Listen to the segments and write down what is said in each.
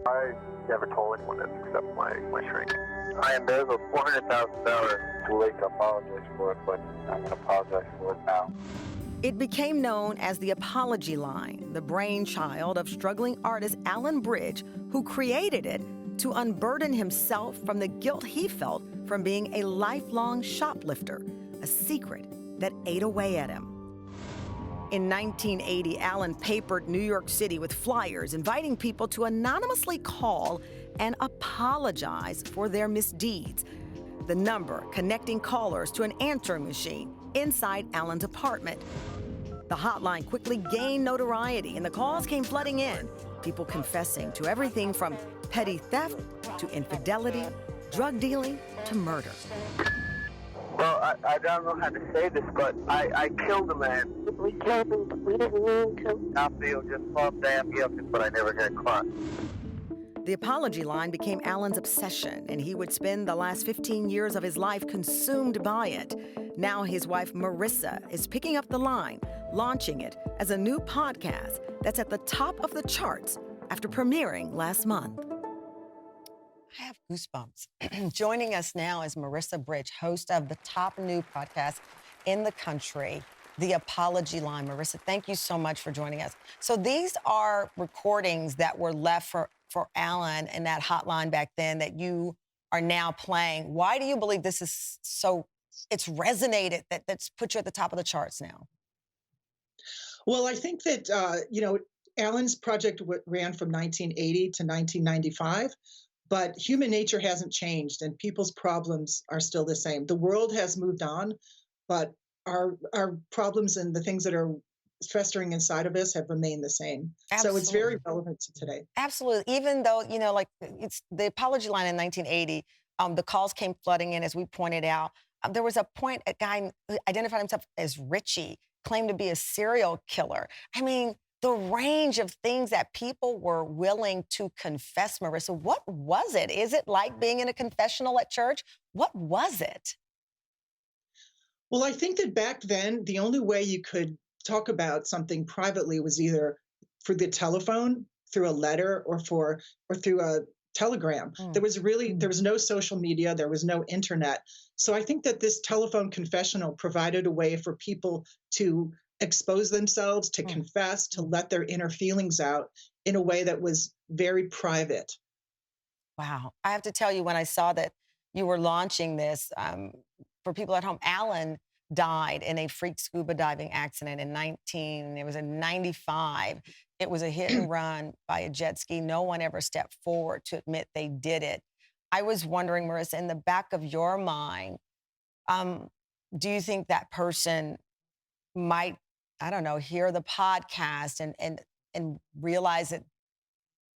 I never told anyone this except my shrink. I embezzled $400,000. Too late to apologize for it, but I'm going to apologize for it now. It became known as the apology line, the brainchild of struggling artist Marissa Bridge, who created it to unburden himself from the guilt he felt from being a lifelong shoplifter, a secret that ate away at him. In 1980, Allen papered New York City with flyers inviting people to anonymously call and apologize for their misdeeds. The number connecting callers to an answering machine inside Allen's apartment. The hotline quickly gained notoriety and the calls came flooding in, people confessing to everything from petty theft to infidelity, drug dealing to murder. Well, I don't know how to say this, but I killed a man. We killed him, but we didn't mean to. I feel just so damn guilty, but I never got caught. The apology line became Allen's obsession, and he would spend the last 15 years of his life consumed by it. Now his wife, Marissa, is picking up the line, launching it as a new podcast that's at the top of the charts after premiering last month. I have goosebumps. Joining us now is Marissa Bridge, host of the top new podcast in the country, The Apology Line. Marissa, thank you so much for joining us. So these are recordings that were left for Allen and that hotline back then that you are now playing. Why do you believe this is it's resonated, that's put you at the top of the charts now? Well, I think that, Allen's project ran from 1980 to 1995. But human nature hasn't changed and people's problems are still the same. The world has moved on, but our problems and the things that are festering inside of us have remained the same. Absolutely. So it's very relevant to today. Absolutely. Even though, it's the apology line in 1980, the calls came flooding in, as we pointed out. There was a point, a guy who identified himself as Richie, claimed to be a serial killer. I mean, the range of things that people were willing to confess, Marissa, what was it? Is it like being in a confessional at church? What was it? Well, I think that back then, the only way you could talk about something privately was either through the telephone, through a letter, or through a telegram. There was no social media, there was no internet. So I think that this telephone confessional provided a way for people to expose themselves, to confess, to let their inner feelings out in a way that was very private. Wow. I have to tell you, when I saw that you were launching this, for people at home, Allen died in a freak scuba diving accident in 95. It was a hit and run by a jet ski. No one ever stepped forward to admit they did it. I was wondering, Marissa, in the back of your mind, do you think that person might, I don't know, hear the podcast and realize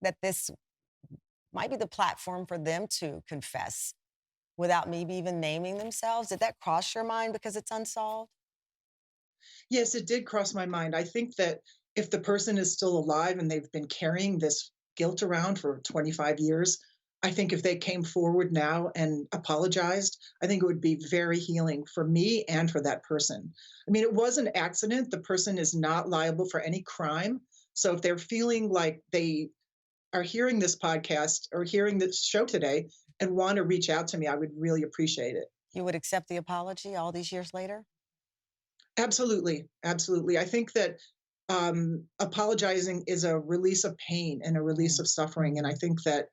that this might be the platform for them to confess without maybe even naming themselves? Did that cross your mind because it's unsolved? Yes, it did cross my mind. I think that if the person is still alive and they've been carrying this guilt around for 25 years, I think if they came forward now and apologized, I think it would be very healing for me and for that person. I mean, it was an accident. The person is not liable for any crime. So if they're feeling like they are hearing this podcast or hearing this show today and want to reach out to me, I would really appreciate it. You would accept the apology all these years later? Absolutely. Absolutely. I think that apologizing is a release of pain and a release of suffering. And I think that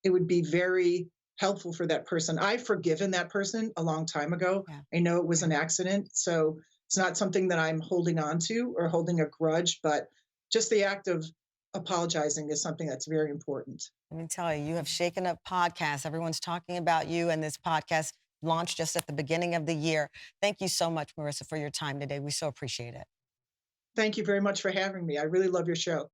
it would be very helpful for that person. I've forgiven that person a long time ago. Yeah. I know it was an accident, so it's not something that I'm holding on to or holding a grudge, but just the act of apologizing is something that's very important. Let me tell you, you have shaken up podcasts. Everyone's talking about you, and this podcast launched just at the beginning of the year. Thank you so much, Marissa, for your time today. We so appreciate it. Thank you very much for having me. I really love your show.